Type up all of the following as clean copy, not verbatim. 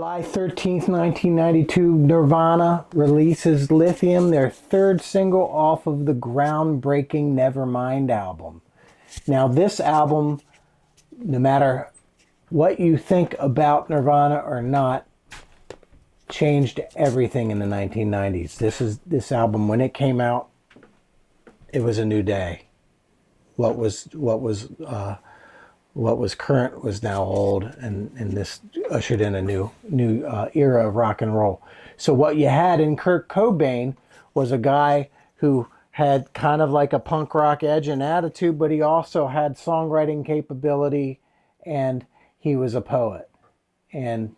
July 13th, 1992, Nirvana releases Lithium, their third single off of the groundbreaking Nevermind album. Now, this album, no matter what you think about Nirvana or not, changed everything in the 1990s. This album, when it came out, it was a new day. What was current was now old, and this ushered in a new era of rock and roll. So what you had in Kurt Cobain was a guy who had kind of like a punk rock edge and attitude, but he also had songwriting capability, and he was a poet. And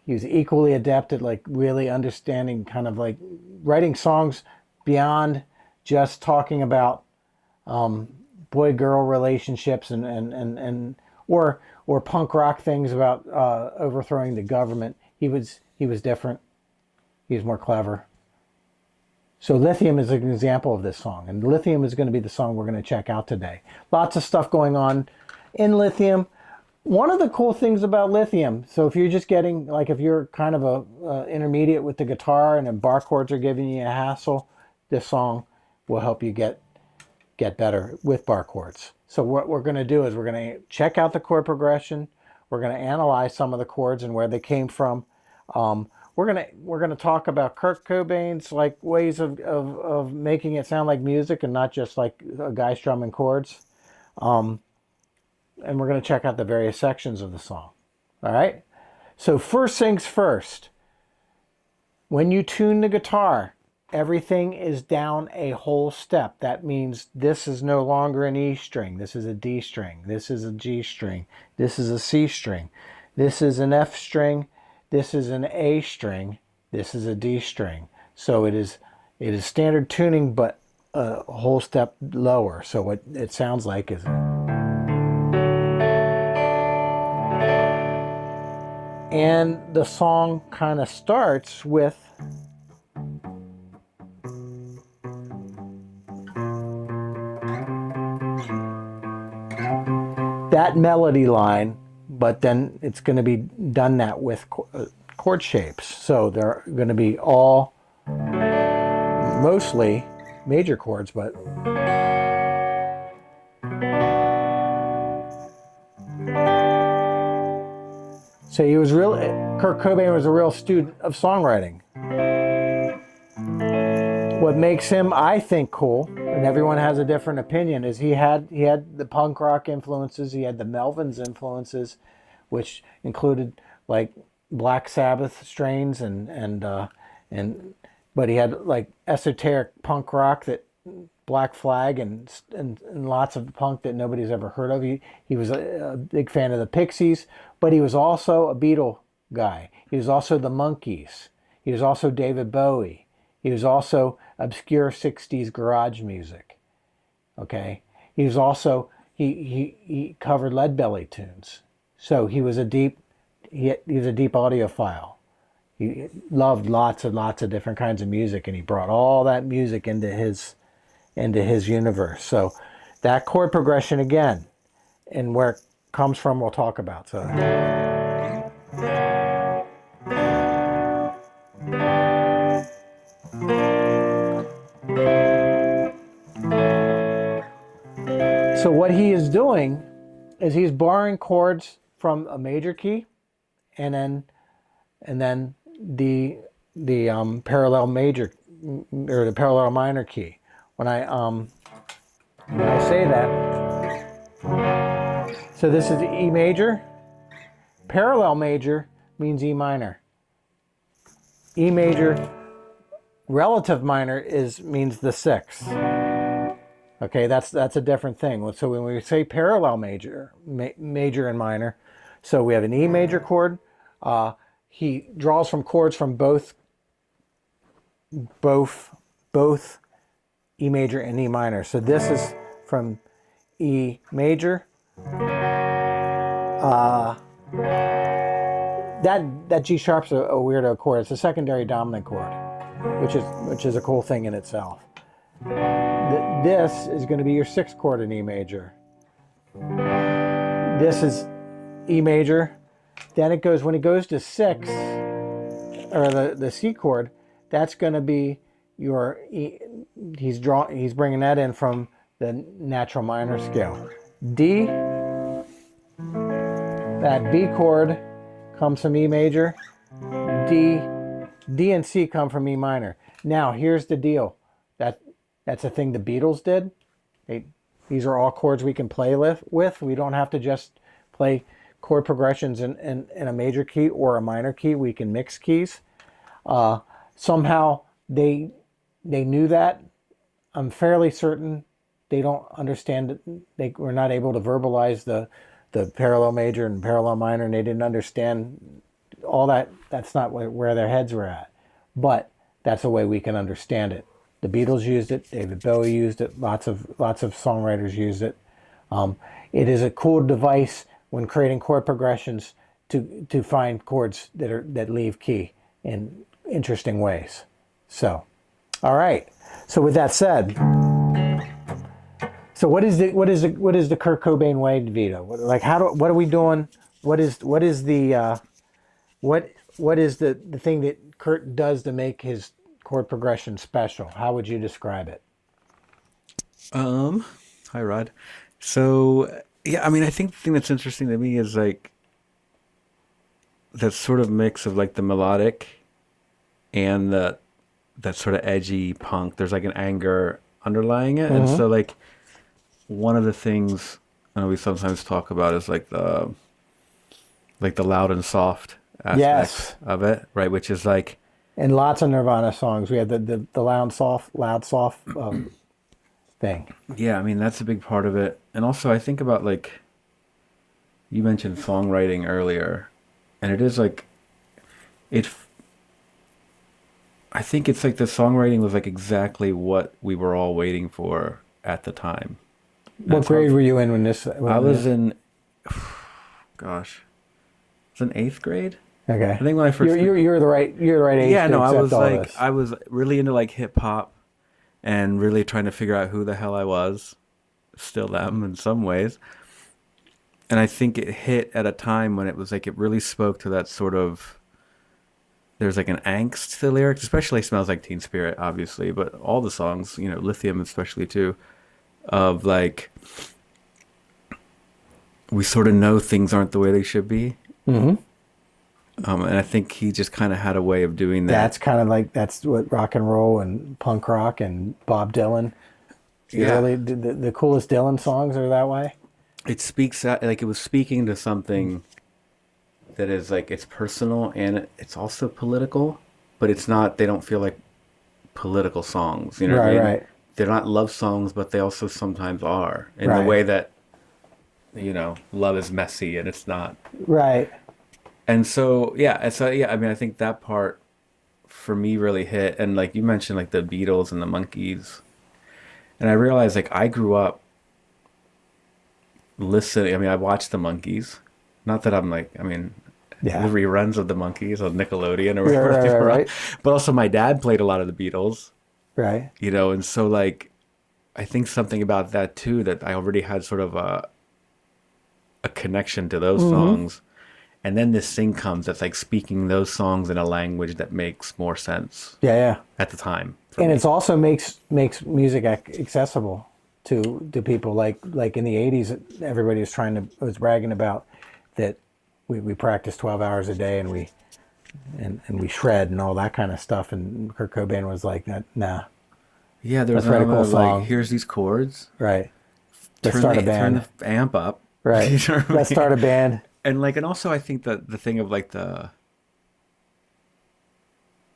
he was equally adept at like really understanding, kind of like writing songs beyond just talking about boy-girl relationships or punk rock things about overthrowing the government. He was different. He was more clever. So Lithium is an example of this song, and Lithium is going to be the song we're going to check out today. Lots of stuff going on in Lithium. One of the cool things about Lithium, so if you're just getting, like if you're kind of a intermediate with the guitar and then bar chords are giving you a hassle, this song will help you get better with bar chords. So what we're going to do is we're going to check out the chord progression. We're going to analyze some of the chords and where they came from. We're going to talk about Kurt Cobain's like ways of making it sound like music and not just like a guy strumming chords. And we're going to check out the various sections of the song. All right? So first things first. When you tune the guitar, everything is down a whole step. That means this is no longer an E string. This is a D string. This is a G string. This is a C string. This is an F string. This is an A string. This is a D string. So it is standard tuning, but a whole step lower. So what it sounds like is... And the song kind of starts with that melody line, but then it's going to be done that with chord shapes. So they're going to be all mostly major chords, but so Kurt Cobain was a real student of songwriting. What makes him, I think, cool, and everyone has a different opinion, is he had the punk rock influences, he had the Melvins influences, which included like Black Sabbath strains but he had like esoteric punk rock, that Black Flag and lots of punk that nobody's ever heard of. He was a big fan of the Pixies, but he was also a Beatle guy. He was also the Monkees. He was also David Bowie. He was also obscure 60s garage music. Okay? He was also, he covered Leadbelly tunes. So he was a deep audiophile. He loved lots of different kinds of music, and he brought all that music into his universe. So that chord progression again, and where it comes from, we'll talk about. So what he is doing is he's borrowing chords from a major key, and then the parallel major or the parallel minor key. When I say that, so this is E major. Parallel major means E minor. E major relative minor means the sixth. Okay, that's a different thing. So when we say parallel major, major and minor, so we have an E major chord. He draws from chords from both E major and E minor. So this is from E major. That G sharp's a weirdo chord. It's a secondary dominant chord, which is a cool thing in itself. This is going to be your sixth chord in E major. This is E major. Then it goes, when it goes to 6, or the C chord, that's going to be your, he's bringing that in from the natural minor scale. D, that B chord comes from E major. D and C come from E minor. Now, here's the deal. That's a thing the Beatles did. These are all chords we can play with. We don't have to just play chord progressions in a major key or a minor key. We can mix keys. Somehow they knew that. I'm fairly certain they don't understand it. They were not able to verbalize the parallel major and parallel minor, and they didn't understand all that. That's not where their heads were at. But that's a way we can understand it. The Beatles used it. David Bowie used it. Lots of songwriters used it. It is a cool device when creating chord progressions to find chords that leave key in interesting ways. So, all right. So with that said, so what is the Kurt Cobain way, Vito? Like what are we doing? What is the thing that Kurt does to make his chord progression special? How would you describe it? Hi Rod. So yeah, I mean, I think the thing that's interesting to me is like that sort of mix of like the melodic and that sort of edgy punk. There's like an anger underlying it, and so like one of the things I know we sometimes talk about is like the loud and soft aspect of it, right? Which is like in lots of Nirvana songs, we had the loud soft thing. Yeah, I mean that's a big part of it, and also I think about like you mentioned songwriting earlier, and it is like it. I think it's like the songwriting was like exactly what we were all waiting for at the time. What grade were you in when this? I was in, gosh, I was in 8th grade. Okay. I think when I first you're the right age. Yeah, to no, accept I was really into like hip hop, and really trying to figure out who the hell I was. Still am in some ways. And I think it hit at a time when it was like it really spoke to that sort of. There's like an angst to the lyrics, especially "Smells Like Teen Spirit," obviously, but all the songs, you know, "Lithium" especially too, of like we sort of know things aren't the way they should be. Mm-hmm. And I think he just kind of had a way of doing that. That's kind of like that's what rock and roll and punk rock and Bob Dylan. Yeah, really, the coolest Dylan songs are that way. It speaks out like it was speaking to something that is like it's personal and it's also political, but it's not. They don't feel like political songs. You know what I mean? Right. They're not love songs, but they also sometimes are in the way that you know love is messy and it's not. Right. And so yeah, I mean, I think that part for me really hit. And like you mentioned, like the Beatles and the Monkees, and I realized like I grew up listening. I mean, I watched the Monkees. Not that I'm like, I mean, the reruns of the Monkees on Nickelodeon or whatever. Right. But also, my dad played a lot of the Beatles. Right. You know, and so like, I think something about that too, that I already had sort of a connection to those songs. And then this thing comes that's like speaking those songs in a language that makes more sense. Yeah. At the time. And it also makes music accessible to people. Like in the 80s, everybody was bragging about that we practice 12 hours a day and we shred and all that kind of stuff. And Kurt Cobain was like, nah. Yeah, there's a cool song. Like, here's these chords. Right. Let's start a band. Turn the amp up. Right. You know Let's start a band. And like, and also I think that the thing of like I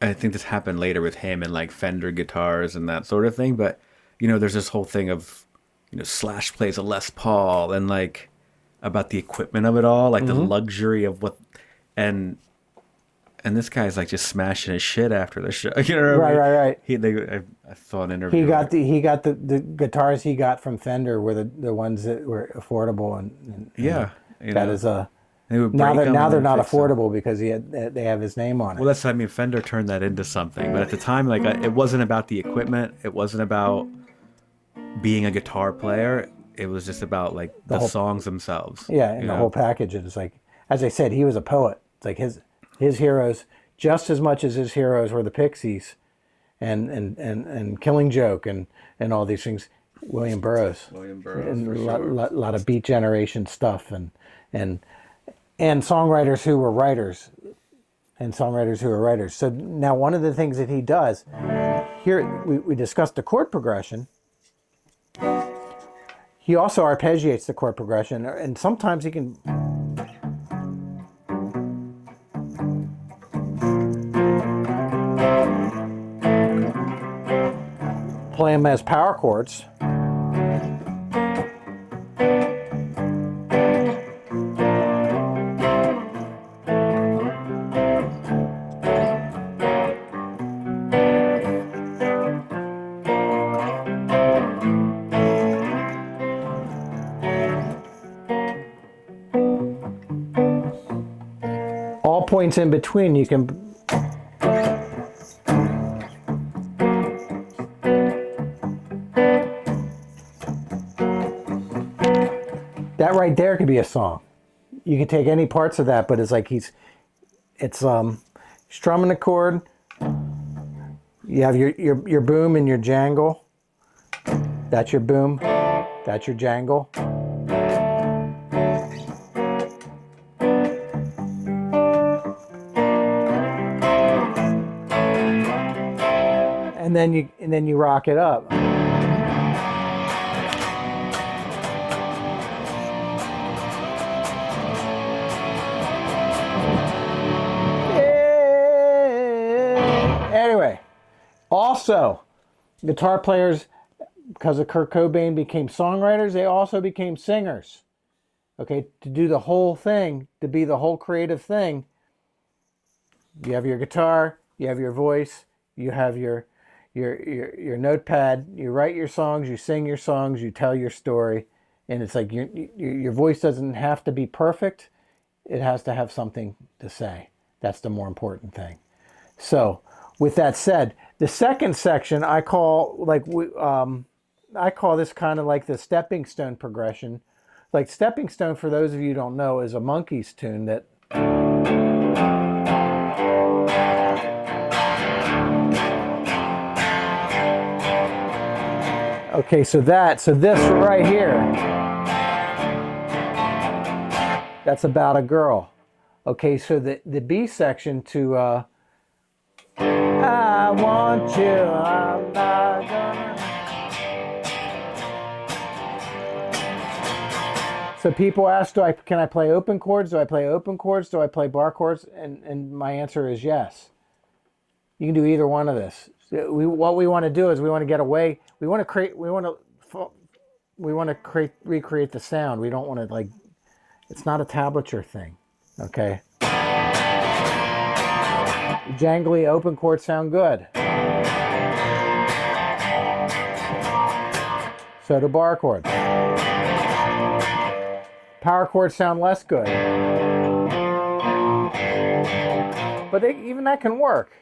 think this happened later with him and like Fender guitars and that sort of thing. But, you know, there's this whole thing of, you know, Slash plays a Les Paul and like about the equipment of it all, like the luxury of what, and this guy's like just smashing his shit after the show. You know what I mean? Right. I saw an interview. He got the guitars he got from Fender were the ones that were affordable and yeah. That is a now they're not affordable because they have his name on it. Well, that's I mean Fender turned that into something, but at the time, like it wasn't about the equipment. It wasn't about being a guitar player. It was just about like the songs themselves. Yeah, and the whole package is like as I said, he was a poet. It's like his heroes, just as much as his heroes were the Pixies and Killing Joke and all these things. William Burroughs. And for a sure. lot of Beat Generation stuff and songwriters who were writers. And songwriters who are writers. So now one of the things that he does, here we discussed the chord progression. He also arpeggiates the chord progression, and sometimes he can play them as power chords. All points in between you can that right there could be a song. You can take any parts of that, but it's like it's strumming a chord. You have your boom and your jangle. That's your boom. That's your jangle. And then you rock it up. Anyway, also guitar players, because of Kurt Cobain, became songwriters. They also became singers. Okay, to do the whole thing, to be the whole creative thing, you have your guitar, you have your voice, you have your notepad, you write your songs, you sing your songs, you tell your story, and it's like your voice doesn't have to be perfect. It has to have something to say. That's the more important thing. So, with that said, the second section I call this kind of like the stepping stone progression. Like stepping stone, for those of you who don't know, is a Monkees tune that. Okay, so this right here, that's about a girl. Okay, so the B section to I want you, I'm not gonna. So people ask, can I play open chords? Do I play open chords? Do I play bar chords? And my answer is yes. You can do either one of this. What we want to do is we want to get away. We want to recreate the sound. We don't want to it's not a tablature thing. Okay. Jangly open chords sound good. So do bar chords. Power chords sound less good. But even that can work.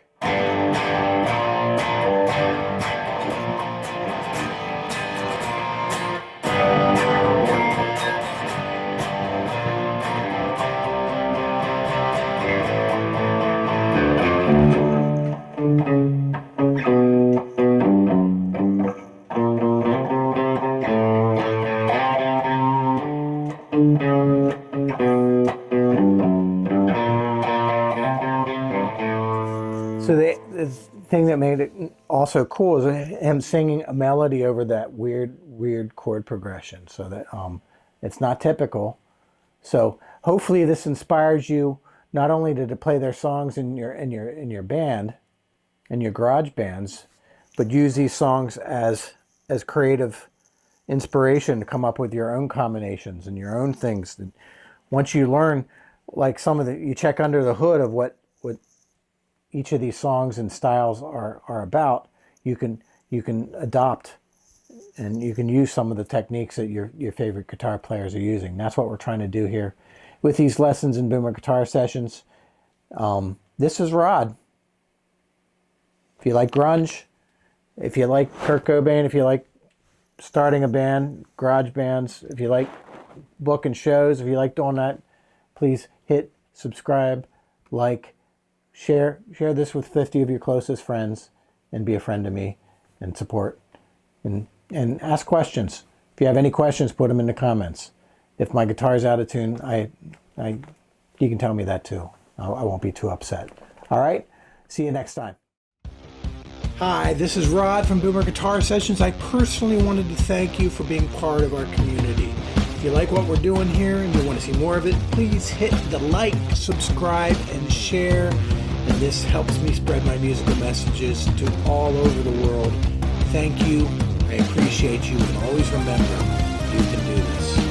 So the thing that made it also cool is him singing a melody over that weird chord progression. So that it's not typical. So hopefully this inspires you not only to play their songs in your band, in your garage bands, but use these songs as creative inspiration to come up with your own combinations and your own things. Once you learn, like you check under the hood of what each of these songs and styles are about, you can adopt and you can use some of the techniques that your favorite guitar players are using. That's what we're trying to do here with these lessons in Boomer Guitar Sessions. This is Rod. If you like grunge, if you like Kurt Cobain, if you like starting a band, garage bands, if you like booking shows, if you like doing that, please hit subscribe, like, share this with 50 of your closest friends, and be a friend to me and support and ask questions. If you have any questions, put them in the comments. If my guitar's out of tune, you can tell me that too. I won't be too upset. All right? See you next time. Hi, this is Rod from Boomer Guitar Sessions. I personally wanted to thank you for being part of our community. If you like what we're doing here and you want to see more of it, please hit the like, subscribe, and share. And this helps me spread my musical messages to all over the world. Thank you. I appreciate you. And always remember, you can do this.